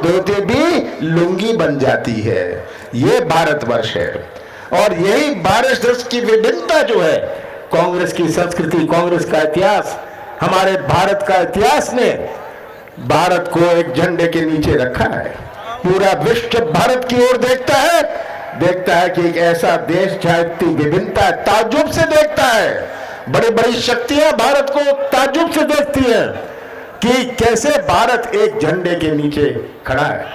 धोती भी लुंगी बन जाती है। ये भारतवर्ष है और यही भारतवर्ष की विभिन्नता जो है, कांग्रेस की संस्कृति, कांग्रेस का इतिहास, हमारे भारत का इतिहास ने भारत को एक झंडे के नीचे रखा है। पूरा विश्व भारत की ओर देखता है कि एक ऐसा देश जहां इतनी विभिन्नता ताज्जुब से देखता है। बड़ी बड़ी शक्तियां भारत को ताज्जुब से देखती हैं कि कैसे भारत एक झंडे के नीचे खड़ा है।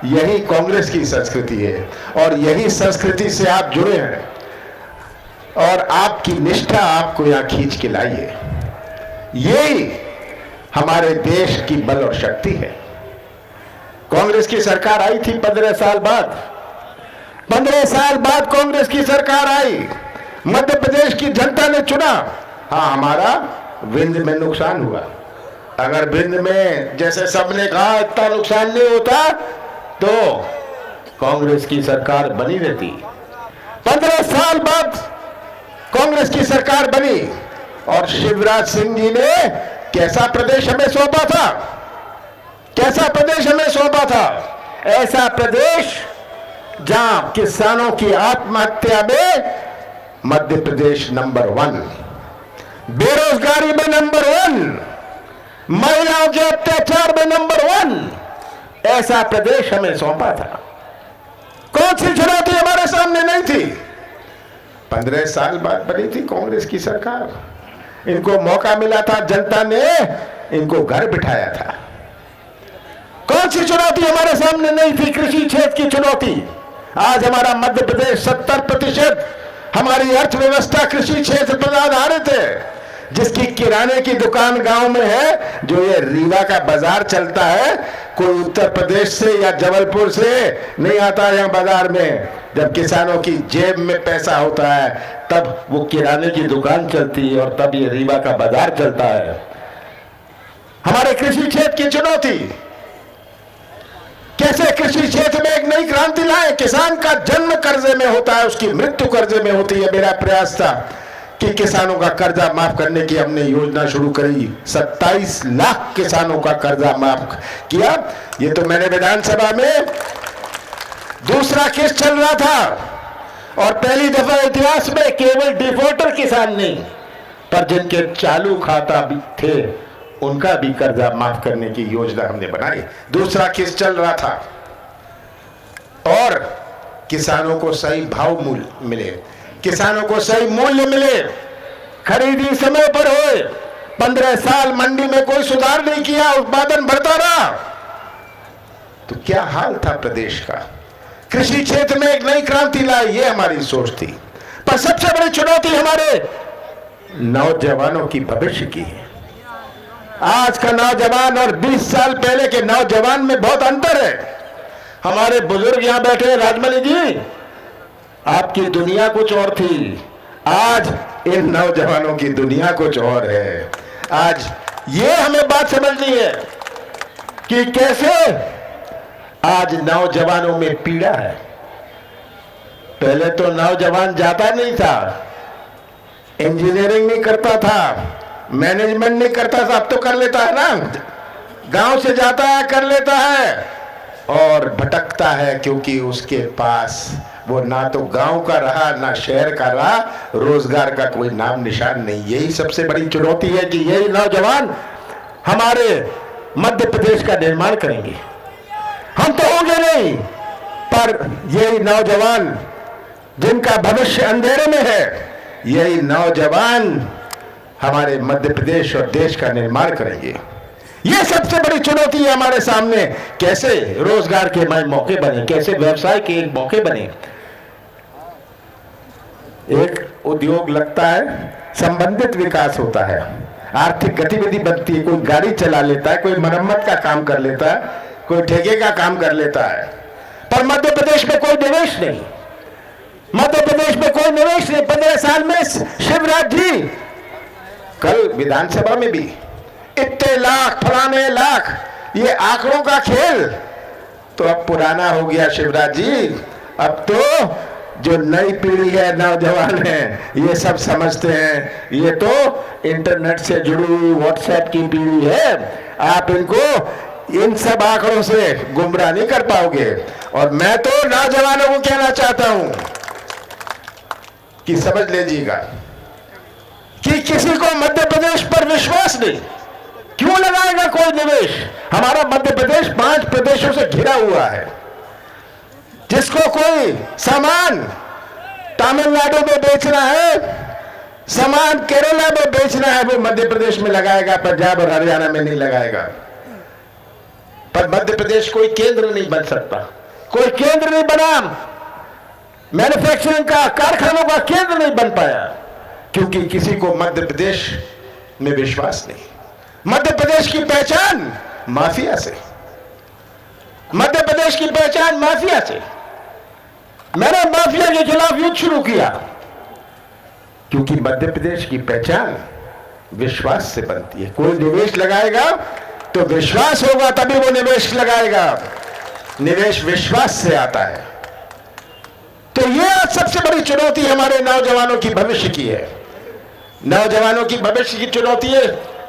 यही कांग्रेस की संस्कृति है और यही संस्कृति से आप जुड़े हैं और आपकी निष्ठा आपको यहां खींच के लाई है। यही हमारे देश की बल और शक्ति है। कांग्रेस की सरकार आई थी 15 साल बाद। 15 साल बाद कांग्रेस की सरकार आई, मध्य प्रदेश की जनता ने चुना। हाँ, हमारा विंध्य में नुकसान हुआ। अगर विंध्य में जैसे सबने कहा इतना नुकसान नहीं होता तो कांग्रेस की सरकार बनी रहती। 15 साल बाद कांग्रेस की सरकार बनी और शिवराज सिंह जी ने कैसा प्रदेश हमें सौंपा था, कैसा प्रदेश हमें सौंपा था? ऐसा प्रदेश जहां किसानों की आत्महत्या में मध्य प्रदेश नंबर 1, बेरोजगारी में नंबर 1, महिलाओं के अत्याचार में नंबर 1, ऐसा प्रदेश हमें सौंपा था। कौन सी चुनौती हमारे सामने नहीं थी? 15 साल बाद बनी थी कांग्रेस की सरकार। इनको मौका मिला था, जनता ने इनको घर बिठाया था। कौन सी चुनौती हमारे सामने नहीं थी? कृषि क्षेत्र की चुनौती। आज हमारा मध्य प्रदेश 70% हमारी अर्थव्यवस्था कृषि क्षेत्र पर आधारित है। जिसकी किराने की दुकान गांव में है, जो ये रीवा का बाजार चलता है, कोई उत्तर प्रदेश से या जबलपुर से नहीं आता यहाँ बाजार में। जब किसानों की जेब में पैसा होता है तब वो किराने की दुकान चलती है और तब ये रीवा का बाजार चलता है। हमारे कृषि क्षेत्र की चुनौती, कैसे कृषि क्षेत्र में एक नई क्रांति लाए। किसान का जन्म कर्जे में होता है, उसकी मृत्यु कर्जे में होती है। मेरा प्रयास था कि किसानों का कर्जा माफ करने की हमने योजना शुरू करी। 27 लाख किसानों का कर्जा माफ किया। ये तो मैंने विधानसभा में दूसरा केस चल रहा था और पहली दफा इतिहास में केवल डिफॉल्टर किसान नहीं, पर जिनके चालू खाता भी थे उनका भी कर्जा माफ करने की योजना हमने बनाई। दूसरा केस चल रहा था और किसानों को सही भाव मूल्य मिले, किसानों को सही मूल्य मिले, खरीदी समय पर होए। 15 साल मंडी में कोई सुधार नहीं किया, उत्पादन बढ़ता रहा। तो क्या हाल था प्रदेश का? कृषि क्षेत्र में एक नई क्रांति लाई, ये हमारी सोच थी। पर सबसे बड़ी चुनौती हमारे नौजवानों की भविष्य की है। आज का नौजवान और 20 साल पहले के नौजवान में बहुत अंतर है। हमारे बुजुर्ग यहां बैठे हैं, राजमणि जी, आपकी दुनिया कुछ और थी, आज इन नौजवानों की दुनिया कुछ और है। आज ये हमें बात समझनी है कि कैसे आज नौजवानों में पीड़ा है। पहले तो नौजवान जाता नहीं था, इंजीनियरिंग नहीं करता था, मैनेजमेंट नहीं करता था, अब तो कर लेता है ना, गांव से जाता है कर लेता है और भटकता है क्योंकि उसके पास वो ना तो गांव का रहा ना शहर का रहा, रोजगार का कोई नाम निशान नहीं। यही सबसे बड़ी चुनौती है कि यही नौजवान हमारे मध्य प्रदेश का निर्माण करेंगे। हम तो होंगे नहीं, पर यही नौजवान जिनका भविष्य अंधेरे में है, यही नौजवान हमारे मध्य प्रदेश और देश का निर्माण करेंगे। ये सबसे बड़ी चुनौती है हमारे सामने। कैसे रोजगार के नए मौके बने, कैसे व्यवसाय के एक मौके बने। एक उद्योग लगता है, संबंधित विकास होता है, आर्थिक गतिविधि बनती है, कोई गाड़ी चला लेता है, कोई मरम्मत का काम कर लेता है, कोई ठेके का काम कर लेता है। पर मध्य प्रदेश में कोई निवेश नहीं, मध्य प्रदेश में कोई निवेश नहीं। 15 साल में शिवराज जी, कल विधानसभा में भी इतने लाख फलाने लाख, ये आंकड़ों का खेल तो अब पुराना हो गया शिवराज जी। अब तो जो नई पीढ़ी है, नौजवान है, ये सब समझते हैं ये तो इंटरनेट से जुड़ी हुई व्हाट्सएप की पीढ़ी है। आप इनको इन सब आंकड़ों से गुमराह नहीं कर पाओगे। और मैं तो नौजवानों को कहना चाहता हूं कि समझ लीजिएगा कि किसी को मध्य प्रदेश पर विश्वास नहीं, क्यों लगाएगा कोई निवेश? हमारा मध्य प्रदेश 5 प्रदेशों से घिरा हुआ है। जिसको कोई सामान तमिलनाडु में बेचना है, सामान केरला में बेचना है, वो मध्य प्रदेश में लगाएगा, पंजाब और हरियाणा में नहीं लगाएगा। पर मध्य प्रदेश कोई केंद्र नहीं बन सकता, कोई केंद्र नहीं बना, मैन्युफैक्चरिंग का, कारखानों का केंद्र नहीं बन पाया, क्योंकि किसी को मध्य प्रदेश में विश्वास नहीं। मध्य प्रदेश की पहचान माफिया से, मध्य प्रदेश की पहचान माफिया से। मैंने माफिया के खिलाफ युद्ध शुरू किया, क्योंकि मध्य प्रदेश की पहचान विश्वास से बनती है। कोई निवेश लगाएगा तो विश्वास होगा, तभी वो निवेश लगाएगा। निवेश विश्वास से आता है। तो ये सबसे बड़ी चुनौती हमारे नौजवानों की भविष्य की है। नौजवानों की भविष्य की चुनौती है।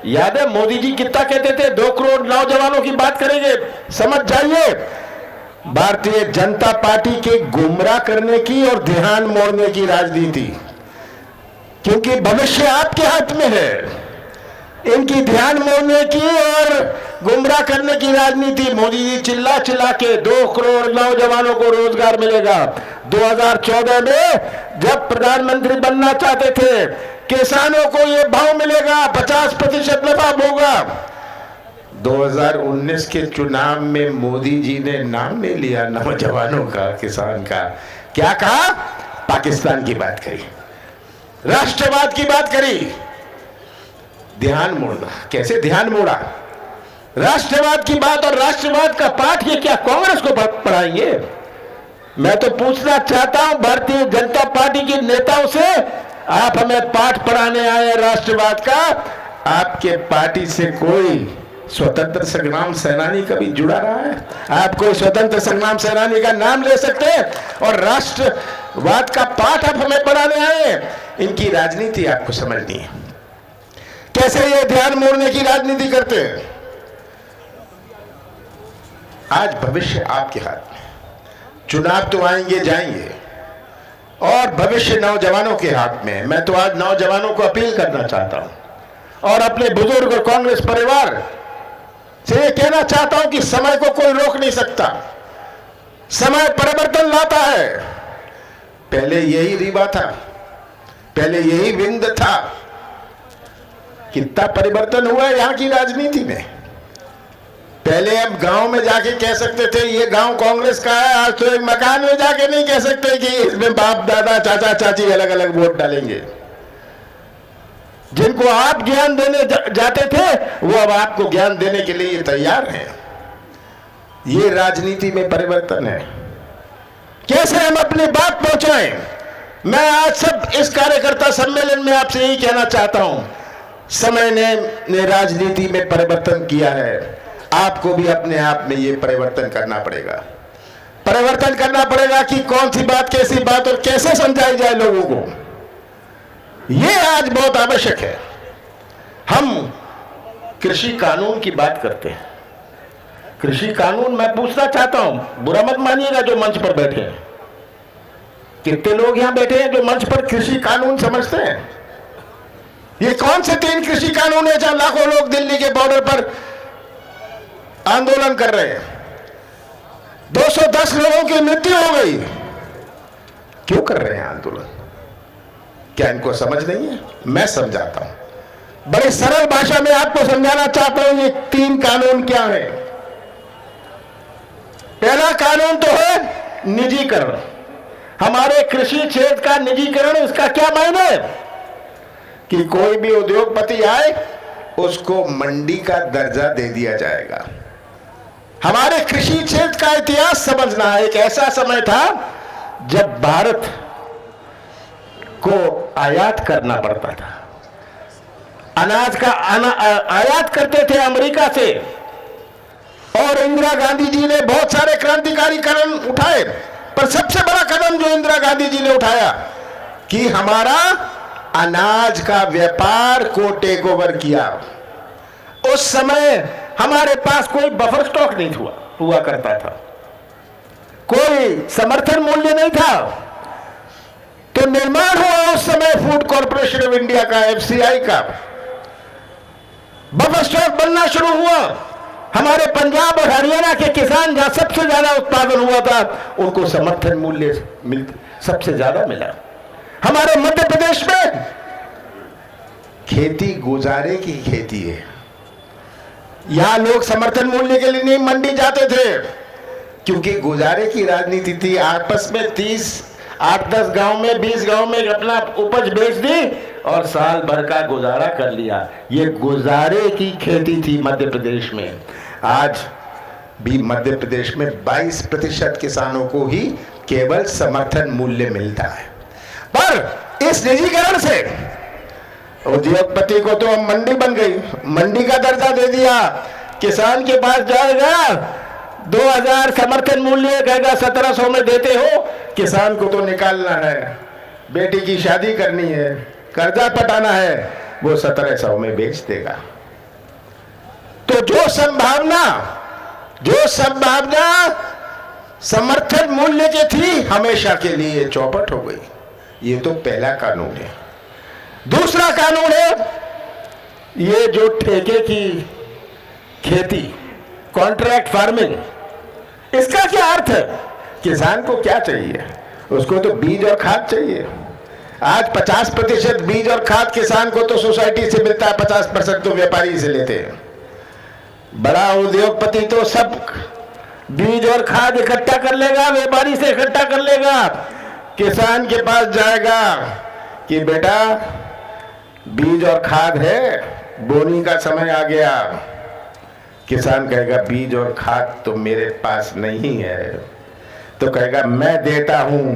याद है मोदी जी कितना कहते थे, 2 करोड़ नौजवानों की बात करेंगे। समझ जाइए, भारतीय जनता पार्टी के गुमराह करने की और ध्यान मोड़ने की राजनीति, क्योंकि भविष्य आपके हाथ में है। इनकी ध्यान मोड़ने की और गुमराह करने की राजनीति, मोदी जी चिल्ला चिल्ला के 2 करोड़ नौजवानों को रोजगार मिलेगा। 2014 में जब प्रधानमंत्री बनना चाहते थे, किसानों को ये भाव मिलेगा, 50% नफा होगा। 2019 के चुनाव में मोदी जी ने नाम नहीं लिया नौजवानों का, किसान का। क्या कहा? पाकिस्तान की बात करी, राष्ट्रवाद की बात करी। ध्यान मोड़ना, कैसे ध्यान मोड़ा? राष्ट्रवाद की बात और राष्ट्रवाद का पाठ ये क्या कांग्रेस को पढ़ाएंगे? मैं तो पूछना चाहता हूं भारतीय जनता पार्टी के नेताओं से, आप हमें पाठ पढ़ाने आए राष्ट्रवाद का? आपके पार्टी से कोई स्वतंत्र संग्राम सेनानी कभी जुड़ा रहा है? आप कोई स्वतंत्र संग्राम सेनानी का नाम ले सकते हैं? और राष्ट्रवाद का पाठ आप हमें पढ़ाने आए? इनकी राजनीति आपको समझनी है, कैसे ये ध्यान मोड़ने की राजनीति करते हैं। आज भविष्य आपके हाथ में। चुनाव तो आएंगे जाएंगे और भविष्य नौजवानों के हाथ में। मैं तो आज नौजवानों को अपील करना चाहता हूं और अपने बुजुर्ग और कांग्रेस परिवार से ये कहना चाहता हूं कि समय को कोई रोक नहीं सकता। समय परिवर्तन लाता है। पहले यही रीवा था, पहले यही विंद था। कितना परिवर्तन हुआ है यहां की राजनीति में। पहले हम गांव में जाके कह सकते थे ये गांव कांग्रेस का है, आज तो एक मकान में जाके नहीं कह सकते कि इसमें बाप दादा चाचा चाची अलग अलग वोट डालेंगे। जिनको आप ज्ञान देने जाते थे वो अब आपको ज्ञान देने के लिए तैयार हैं। ये राजनीति में परिवर्तन है। कैसे हम अपनी बात पहुंचाएं? मैं आज सब इस कार्यकर्ता सम्मेलन में आपसे यही कहना चाहता हूं, समय ने राजनीति में परिवर्तन किया है। आपको भी अपने आप में ये परिवर्तन करना पड़ेगा। परिवर्तन करना पड़ेगा कि कौन सी बात कैसी बात और कैसे समझाई जाए लोगों को। ये आज बहुत आवश्यक है। हम कृषि कानून की बात करते हैं। कृषि कानून, मैं पूछना चाहता हूं, बुरा मत मानिएगा जो मंच पर बैठे हैं। कितने लोग यहां बैठे हैं जो मंच पर कृषि कानून समझते हैं? ये कौन से 3 कृषि कानून है जहां लाखों लोग दिल्ली के बॉर्डर पर आंदोलन कर रहे हैं? 210 लोगों की मृत्यु हो गई। क्यों कर रहे हैं आंदोलन? क्या इनको समझ नहीं है? मैं समझाता हूं, बड़ी सरल भाषा में आपको समझाना चाहता हूं। ये 3 कानून क्या है? पहला कानून तो है निजीकरण। हमारे कृषि क्षेत्र का निजीकरण। इसका क्या मायने है? कि कोई भी उद्योगपति आए उसको मंडी का दर्जा दे दिया जाएगा। हमारे कृषि क्षेत्र का इतिहास समझना है। एक ऐसा समय था जब भारत को आयात करना पड़ता था। अनाज का आयात करते थे अमेरिका से, और इंदिरा गांधी जी ने बहुत सारे क्रांतिकारी कदम उठाए। पर सबसे बड़ा कदम जो इंदिरा गांधी जी ने उठाया कि हमारा अनाज का व्यापार को टेक ओवर किया। उस समय हमारे पास कोई बफर स्टॉक नहीं हुआ करता था, कोई समर्थन मूल्य नहीं था। तो निर्माण हुआ उस समय फूड कॉर्पोरेशन ऑफ इंडिया का, एफसीआई का। बफर स्टॉक बनना शुरू हुआ। हमारे पंजाब और हरियाणा के किसान जहां सबसे ज्यादा उत्पादन हुआ था, उनको समर्थन मूल्य सबसे ज्यादा मिला। हमारे मध्य प्रदेश में खेती गुजारे की खेती है। यहां लोग समर्थन मूल्य के लिए नहीं मंडी जाते थे, क्योंकि गुजारे की राजनीति थी। आपस में 8-10 गांव में 20 गांव में अपना उपज बेच दी और साल भर का गुजारा कर लिया। ये गुजारे की खेती थी मध्य प्रदेश में। आज भी मध्य प्रदेश में 22% किसानों को ही केवल समर्थन मूल्य मिलता है। पर इस निजीकरण से उद्योगपति को तो मंडी बन गई, मंडी का दर्जा दे दिया। किसान के पास जाएगा, 2000 समर्थन मूल्य कहेगा 1700 में देते हो। किसान को तो निकालना है, बेटी की शादी करनी है, कर्जा पटाना है, वो 1700 में बेच देगा। तो जो संभावना समर्थन मूल्य की थी, हमेशा के लिए चौपट हो गई। ये तो पहला कानून है। दूसरा कानून है ये जो ठेके की खेती, कॉन्ट्रैक्ट फार्मिंग। इसका क्या अर्थ है? किसान को क्या चाहिए? उसको तो बीज और खाद चाहिए। आज 50% बीज और खाद किसान को तो सोसाइटी से मिलता है, 50% तो व्यापारी से लेते हैं। बड़ा उद्योगपति तो सब बीज और खाद इकट्ठा कर लेगा, व्यापारी से इकट्ठा कर लेगा। किसान के पास जाएगा कि बेटा बीज और खाद है, बोनी का समय आ गया। किसान कहेगा बीज और खाद तो मेरे पास नहीं है। तो कहेगा मैं देता हूं,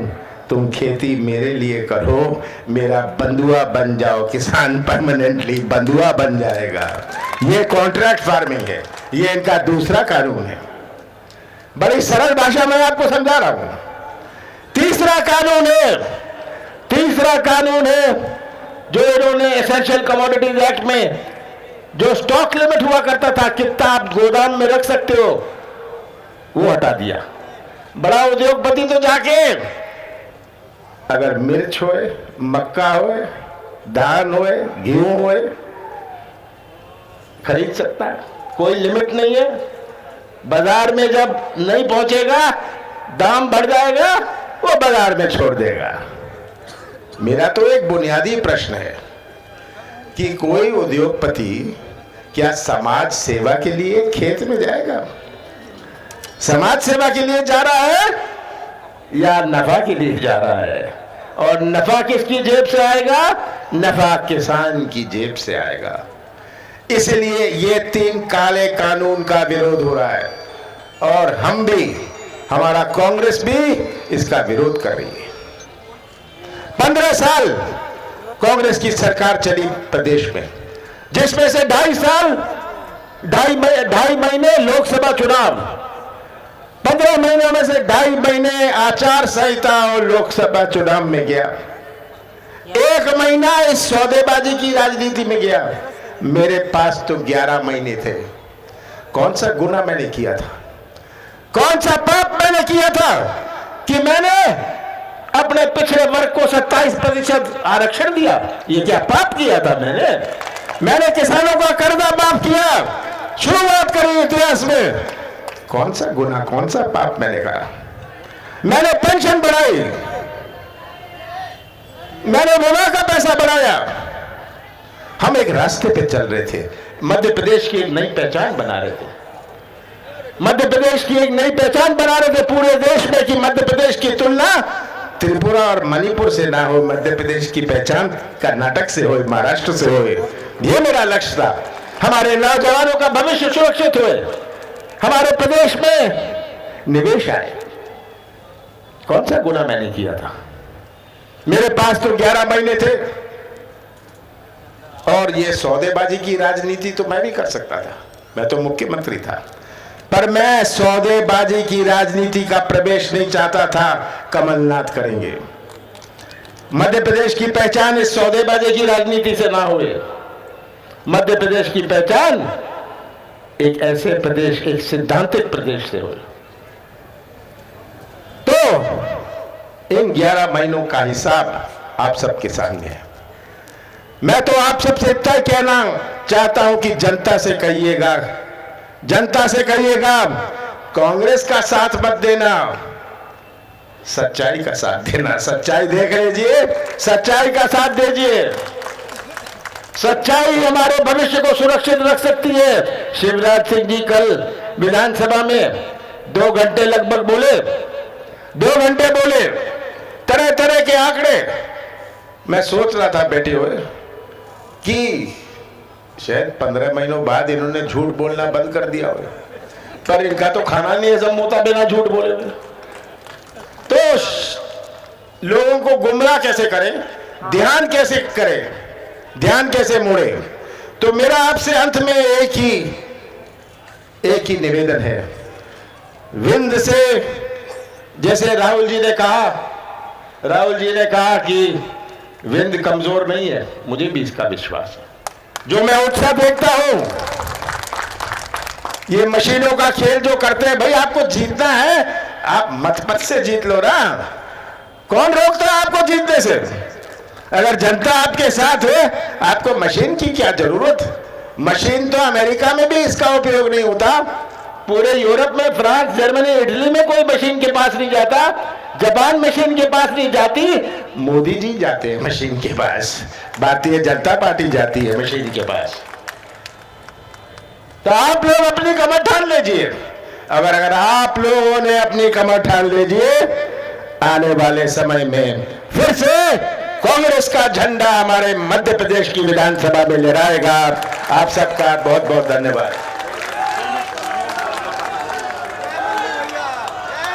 तुम खेती मेरे लिए करो, मेरा बंधुआ बन जाओ। किसान परमानेंटली बंधुआ बन जाएगा। ये कॉन्ट्रैक्ट फार्मिंग है, ये इनका दूसरा कानून है। बड़ी सरल भाषा में आपको समझा रहा हूं। तीसरा कानून है जो इन्होंने एसेंशियल कमोडिटीज एक्ट में जो स्टॉक लिमिट हुआ करता था, कितना आप गोदाम में रख सकते हो, वो हटा दिया। बड़ा उद्योगपति तो जाके अगर मिर्च होए, मक्का होए, धान होए, गेहूं होए, खरीद सकता है, कोई लिमिट नहीं है। बाजार में जब नहीं पहुंचेगा, दाम बढ़ जाएगा, वो बाजार में छोड़ देगा। मेरा तो एक बुनियादी प्रश्न है कि कोई उद्योगपति क्या समाज सेवा के लिए खेत में जाएगा? समाज सेवा के लिए जा रहा है या नफा के लिए जा रहा है? और नफा किसकी जेब से आएगा? नफा किसान की जेब से आएगा। इसलिए ये 3 काले कानून का विरोध हो रहा है और हम भी, हमारा कांग्रेस भी इसका विरोध कर रही है। 15 साल कांग्रेस की सरकार चली प्रदेश में, जिसमें से 2.5 महीने लोकसभा चुनाव, 15 महीनों में से 2.5 महीने आचार संहिता और लोकसभा चुनाव में गया। 1 महीना इस सौदेबाजी की राजनीति में गया। मेरे पास तो 11 महीने थे। कौन सा गुनाह मैंने किया था? कौन सा पाप मैंने किया था कि मैंने अपने पिछड़े वर्ग को 27% आरक्षण दिया? ये क्या पाप किया था मैंने किसानों का कर्जा माफ किया, शुरुआत करी इतिहास में। कौन सा गुनाह, कौन सा पाप मैंने करा? मैंने पेंशन बढ़ाई, मैंने विवाह का पैसा बढ़ाया। हम एक रास्ते पे चल रहे थे, मध्य प्रदेश की एक नई पहचान बना रहे थे। मध्य प्रदेश की एक नई पहचान बना रहे थे पूरे देश में कि मध्य प्रदेश की तुलना त्रिपुरा और मणिपुर से ना हो, मध्य प्रदेश की पहचान कर्नाटक से हो, महाराष्ट्र से हो। ये मेरा लक्ष्य था। हमारे नौजवानों का भविष्य सुरक्षित हुए, हमारे प्रदेश में निवेश आए। कौन सा गुनाह मैंने किया था? मेरे पास तो 11 महीने थे और ये सौदेबाजी की राजनीति तो मैं भी कर सकता था, मैं तो मुख्यमंत्री था। पर मैं सौदेबाजी की राजनीति का प्रवेश नहीं चाहता था। कमलनाथ करेंगे। मध्य प्रदेश की पहचान इस सौदेबाजी की राजनीति से ना हुए। मध्य प्रदेश की पहचान एक ऐसे प्रदेश, एक सिद्धांतिक प्रदेश से हो। तो इन 11 महीनों का हिसाब आप सबके सामने है। मैं तो आप सबसे इतना कहना चाहता हूं कि जनता से कहिएगा, जनता से कहिएगा, कांग्रेस का साथ मत देना, सच्चाई का साथ देना। सच्चाई देख लीजिए, सच्चाई का साथ दीजिए। सच्चाई हमारे भविष्य को सुरक्षित रख सकती है। शिवराज सिंह जी कल विधानसभा में 2 घंटे लगभग बोले, 2 घंटे बोले, तरह तरह के आंकड़े। मैं सोच रहा था बैठे हुए कि शायद 15 महीनों बाद इन्होंने झूठ बोलना बंद कर दिया हो, पर इनका तो खाना नहीं हजम होता बिना झूठ बोले हुए। तो लोगों को गुमराह कैसे करें, ध्यान कैसे करें, ध्यान कैसे मोड़े। तो मेरा आपसे अंत में एक ही निवेदन है। विंध्य से, जैसे राहुल जी ने कहा कि विंध्य कमजोर नहीं है, मुझे भी इसका विश्वास है। जो मैं उत्साह देखता हूं, ये मशीनों का खेल जो करते हैं, भाई आपको जीतना है, आप मत से जीत लो ना, कौन रोकता है आपको जीतने से? अगर जनता आपके साथ है, आपको मशीन की क्या जरूरत? मशीन तो अमेरिका में भी इसका उपयोग नहीं होता, पूरे यूरोप में, फ्रांस, जर्मनी, इटली में कोई मशीन के पास नहीं जाता, जापान मशीन के पास नहीं जाती, मोदी जी जाते हैं मशीन के पास, भारतीय जनता पार्टी जाती है मशीन के पास। तो आप लोग अपनी कमर ठान लीजिए। अगर आप लोगों ने अपनी कमर ठान लीजिए, आने वाले समय में फिर से कांग्रेस का झंडा हमारे मध्य प्रदेश की विधानसभा में लहराएगा। आप सबका बहुत बहुत धन्यवाद।